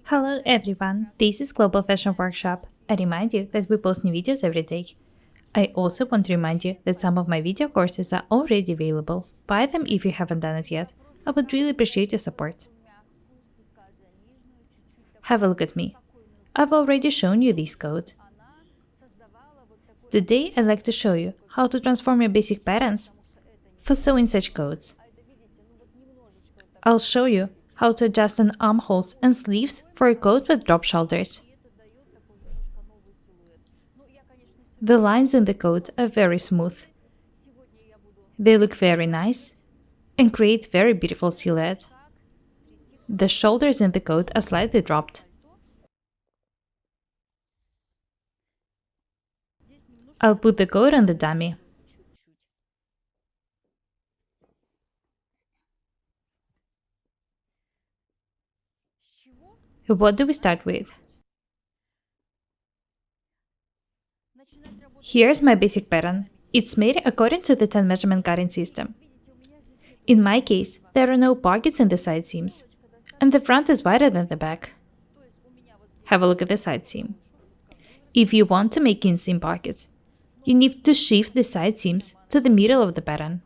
Hello everyone, this is Global Fashion Workshop. I remind you that we post new videos every day. I also want to remind you that some of my video courses are already available. Buy them if you haven't done it yet. I would really appreciate your support. Have a look at me. I've already shown you this code. Today I'd like to show you how to transform your basic patterns for sewing such codes. I'll show you how to adjust an armholes and sleeves for a coat with drop shoulders. The lines in the coat are very smooth. They look very nice and create very beautiful silhouette. The shoulders in the coat are slightly dropped. I'll put the coat on the dummy. What do we start with? Here's my basic pattern. It's made according to the 10 measurement cutting system. In my case, there are no pockets in the side seams, and the front is wider than the back. Have a look at the side seam. If you want to make inseam pockets, you need to shift the side seams to the middle of the pattern.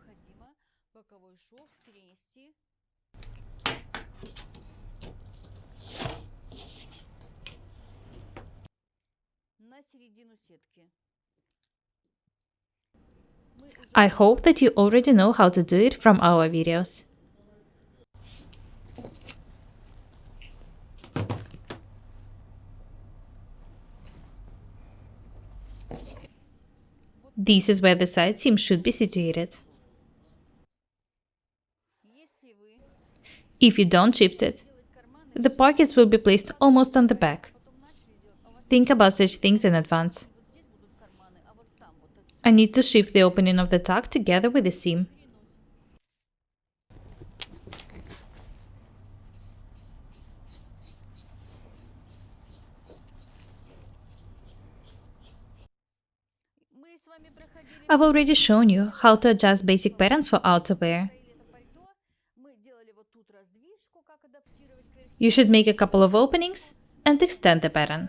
I hope that you already know how to do it from our videos. This is where the side seam should be situated. If you don't shift it, the pockets will be placed almost on the back. Think about such things in advance. I need to shift the opening of the tuck together with the seam. I've already shown you how to adjust basic patterns for outerwear. You should make a couple of openings and extend the pattern.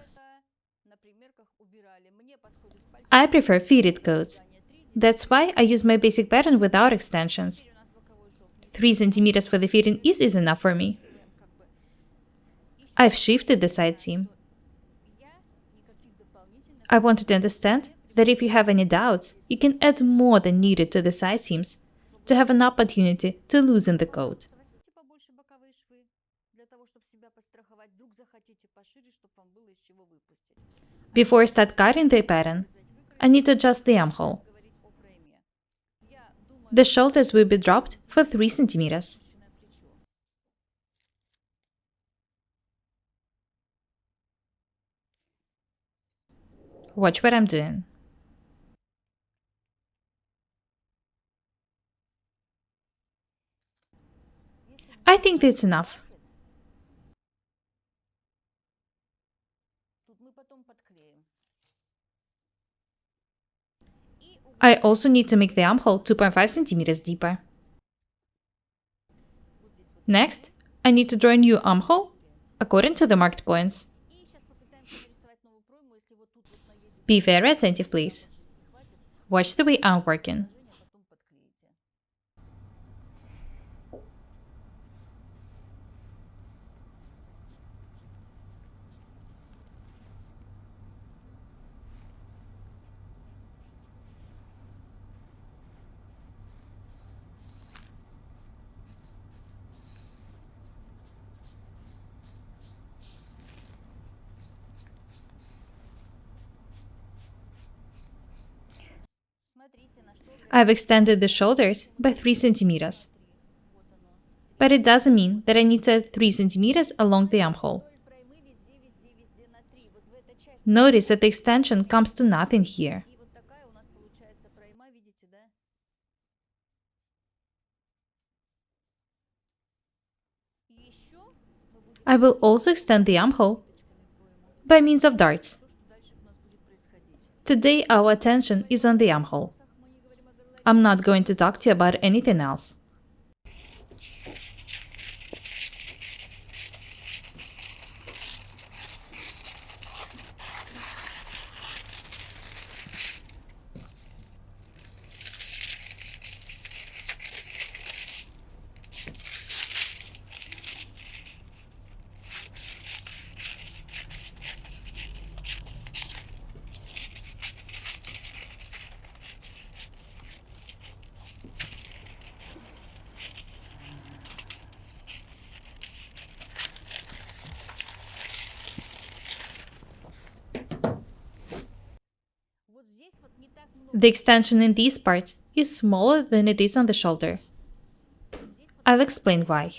I prefer fitted coats. That's why I use my basic pattern without extensions. 3 cm for the fitting is enough for me. I've shifted the side seam. I want you to understand that if you have any doubts, you can add more than needed to the side seams to have an opportunity to loosen the coat. Before I start cutting the pattern, I need to adjust the armhole. The shoulders will be dropped for 3 cm. Watch what I'm doing. I think that's enough. I also need to make the armhole 2.5 cm deeper. Next, I need to draw a new armhole according to the marked points. Be very attentive, please. Watch the way I'm working. I've extended the shoulders by 3 cm. But it doesn't mean that I need to add 3 cm along the armhole. Notice that the extension comes to nothing here. I will also extend the armhole by means of darts. Today our attention is on the armhole. I'm not going to talk to you about anything else. The extension in these parts is smaller than it is on the shoulder. I'll explain why.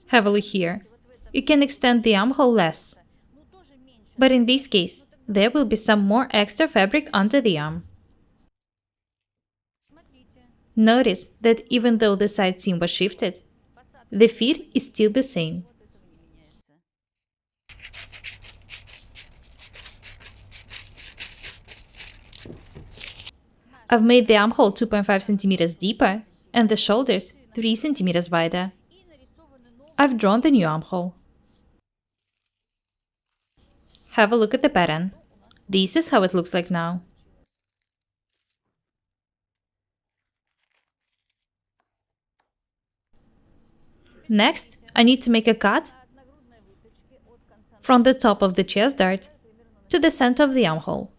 Have a look here. You can extend the armhole less. But in this case, there will be some more extra fabric under the arm. Notice that even though the side seam was shifted, the fit is still the same. I've made the armhole 2.5 cm deeper and the shoulders 3 cm wider. I've drawn the new armhole. Have a look at the pattern. This is how it looks like now. Next, I need to make a cut from the top of the chest dart to the center of the armhole.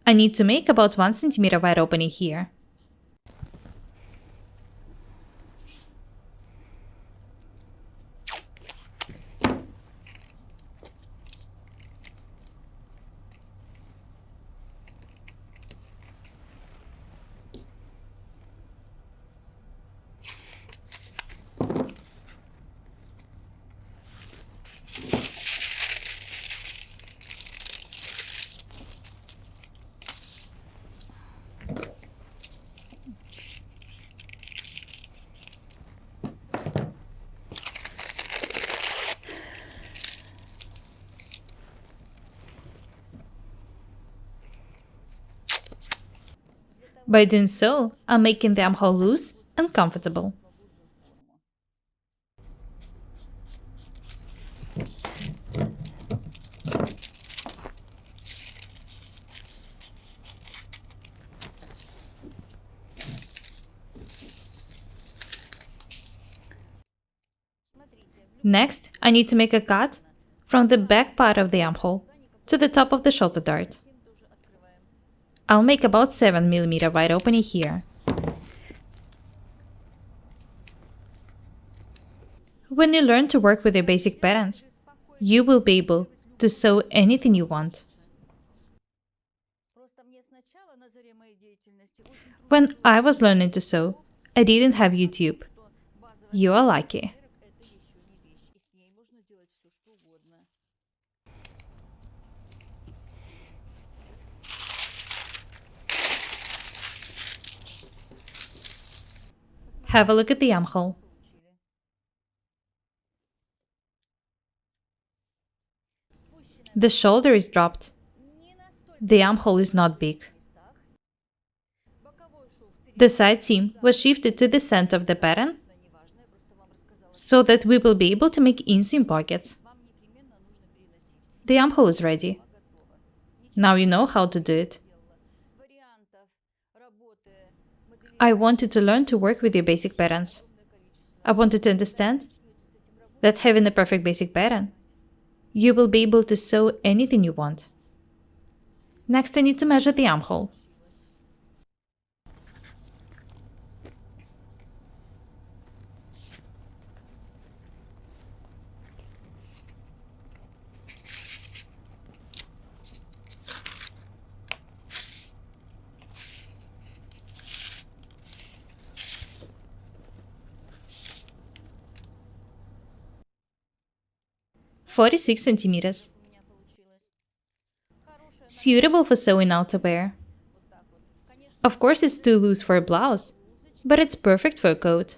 I need to make about 1 cm wide opening here. By doing so, I'm making the armhole loose and comfortable. Next, I need to make a cut from the back part of the armhole to the top of the shoulder dart. I'll make about 7 mm wide opening here. When you learn to work with your basic patterns, you will be able to sew anything you want. When I was learning to sew, I didn't have YouTube. You are lucky. Have a look at the armhole. The shoulder is dropped. The armhole is not big. The side seam was shifted to the center of the pattern so that we will be able to make inseam pockets. The armhole is ready. Now you know how to do it. I want you to learn to work with your basic patterns. I want you to understand that having a perfect basic pattern, you will be able to sew anything you want. Next, I need to measure the armhole. (46 centimeters). Suitable for sewing outerwear. Of course, it's too loose for a blouse, but it's perfect for a coat.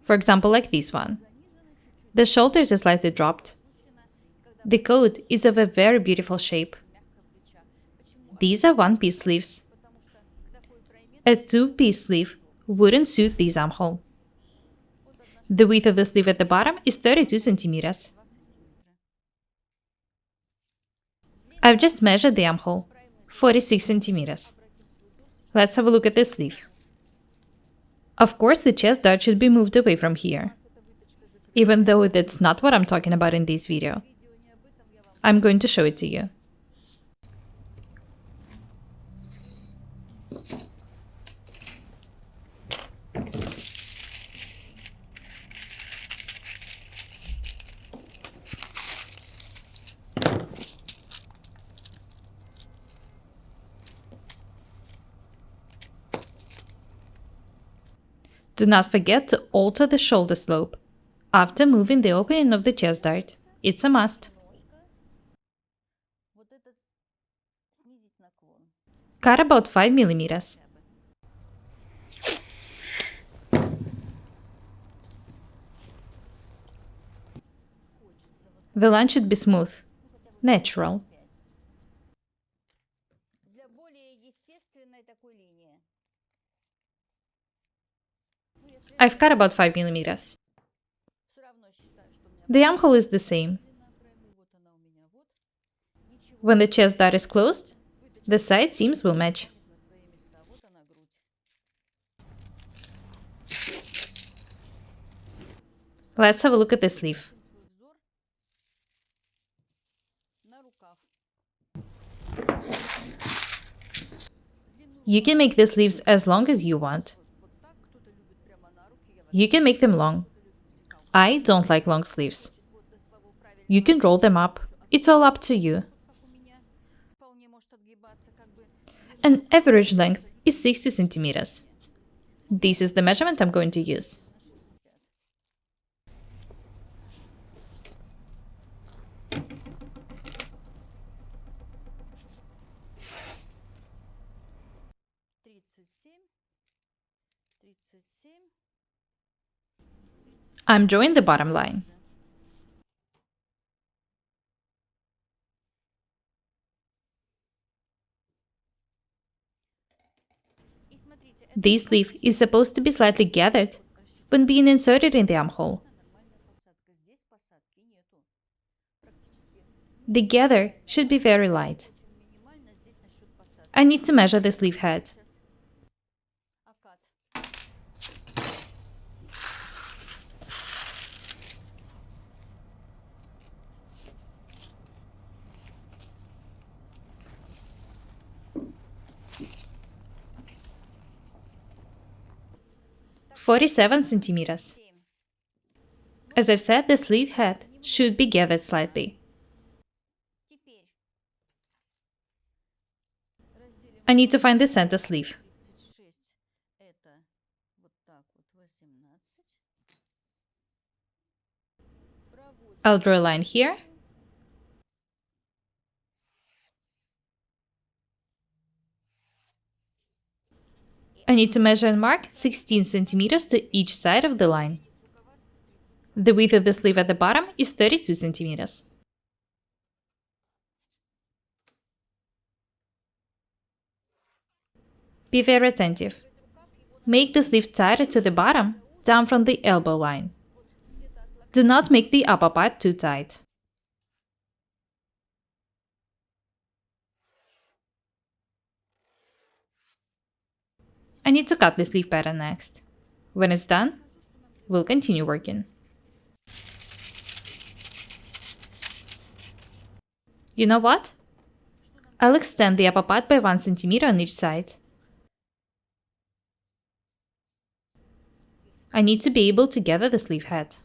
For example, like this one. The shoulders are slightly dropped. The coat is of a very beautiful shape. These are one-piece sleeves. A two-piece sleeve wouldn't suit this armhole. The width of the sleeve at the bottom is 32 centimeters. I've just measured the armhole, 46 centimeters. Let's have a look at the sleeve. Of course, the chest dart should be moved away from here. Even though that's not what I'm talking about in this video. I'm going to show it to you. Do not forget to alter the shoulder slope after moving the opening of the chest dart. It's a must. Cut about 5 millimeters. The line should be smooth, natural. I've cut about 5 millimeters. The armhole is the same. When the chest dart is closed, the side seams will match. Let's have a look at the sleeve. You can make the sleeves as long as you want. You can make them long. I don't like long sleeves. You can roll them up. It's all up to you. An average length is 60 centimeters. This is the measurement I'm going to use. I'm drawing the bottom line. This sleeve is supposed to be slightly gathered when being inserted in the armhole. The gather should be very light. I need to measure the sleeve head. "47 centimeters. As I've said, the sleeve head should be gathered slightly. I need to find the center sleeve. I'll draw a line here. I need to measure and mark 16 centimeters to each side of the line. The width of the sleeve at the bottom is 32 centimeters. Be very attentive. Make the sleeve tighter to the bottom, down from the elbow line. Do not make the upper part too tight. I need to cut the sleeve pattern next. When it's done, we'll continue working. You know what? I'll extend the upper part by 1 centimeter on each side. I need to be able to gather the sleeve head.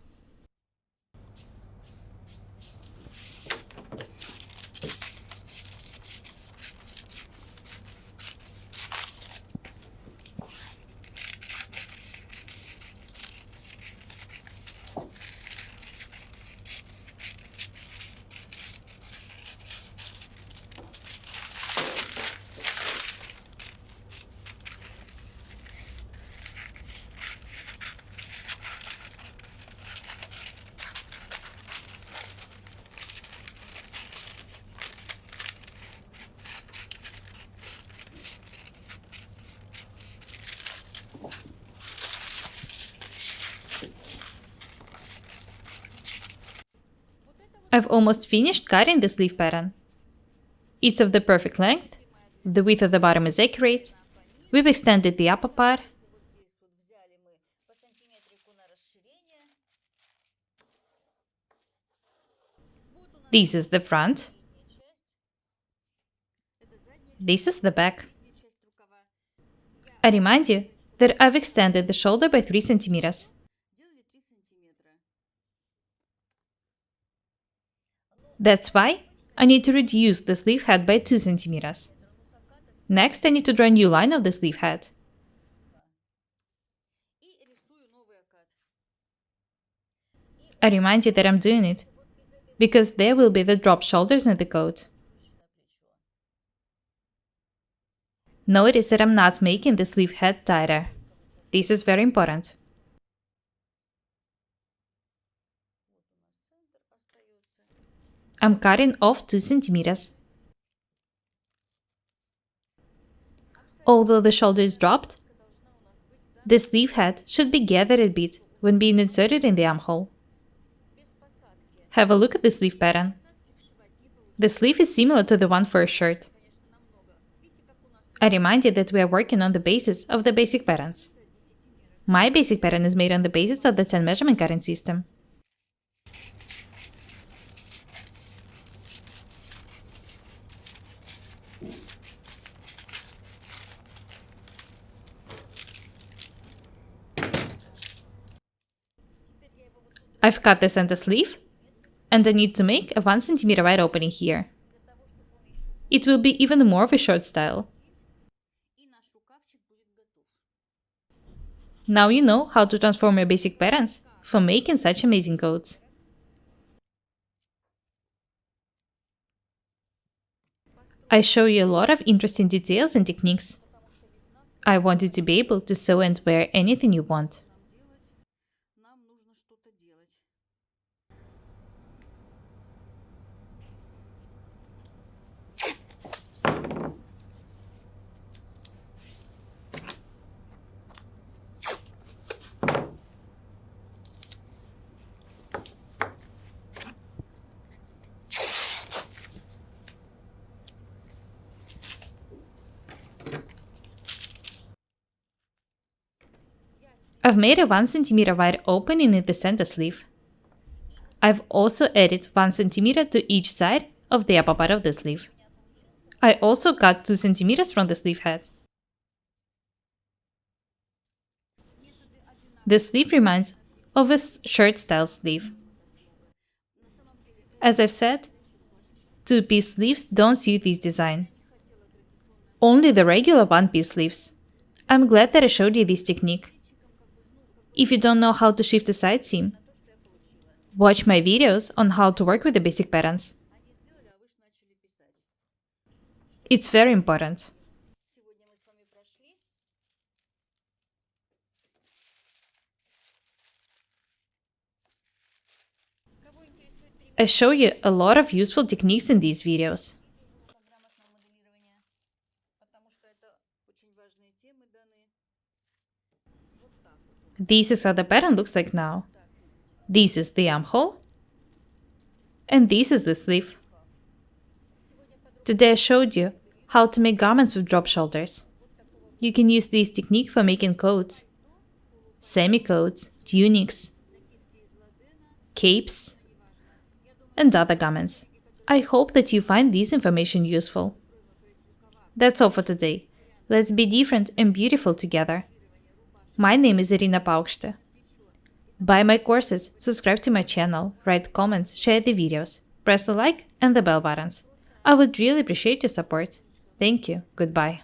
I've almost finished cutting the sleeve pattern. It's of the perfect length, the width of the bottom is accurate, we've extended the upper part, this is the front, this is the back. I remind you that I've extended the shoulder by 3 centimeters. That's why I need to reduce the sleeve head by 2 centimeters. Next, I need to draw a new line of the sleeve head. I remind you that I'm doing it because there will be the drop shoulders in the coat. Notice that I'm not making the sleeve head tighter. This is very important. I'm cutting off 2 centimeters. Although the shoulder is dropped, the sleeve head should be gathered a bit when being inserted in the armhole. Have a look at the sleeve pattern. The sleeve is similar to the one for a shirt. I remind you that we are working on the basis of the basic patterns. My basic pattern is made on the basis of the 10 measurement cutting system. I've cut the center sleeve, and I need to make a 1 centimeter wide opening here. It will be even more of a short style. Now you know how to transform your basic patterns for making such amazing coats. I show you a lot of interesting details and techniques. I want you to be able to sew and wear anything you want. I've made a 1 centimeter wide opening in the center sleeve. I've also added 1 centimeter to each side of the upper part of the sleeve. I also cut 2 centimeters from the sleeve head. The sleeve reminds of a shirt style sleeve. As I've said, two-piece sleeves don't suit this design. Only the regular one-piece sleeves. I'm glad that I showed you this technique. If you don't know how to shift a side seam, watch my videos on how to work with the basic patterns. It's very important. I show you a lot of useful techniques in these videos. This is how the pattern looks like now. This is the armhole, and this is the sleeve. Today I showed you how to make garments with drop shoulders. You can use this technique for making coats, semi-coats, tunics, capes, and other garments. I hope that you find this information useful. That's all for today. Let's be different and beautiful together. My name is Irina Paukshte. Buy my courses, subscribe to my channel, write comments, share the videos, press the like and the bell buttons. I would really appreciate your support. Thank you. Goodbye.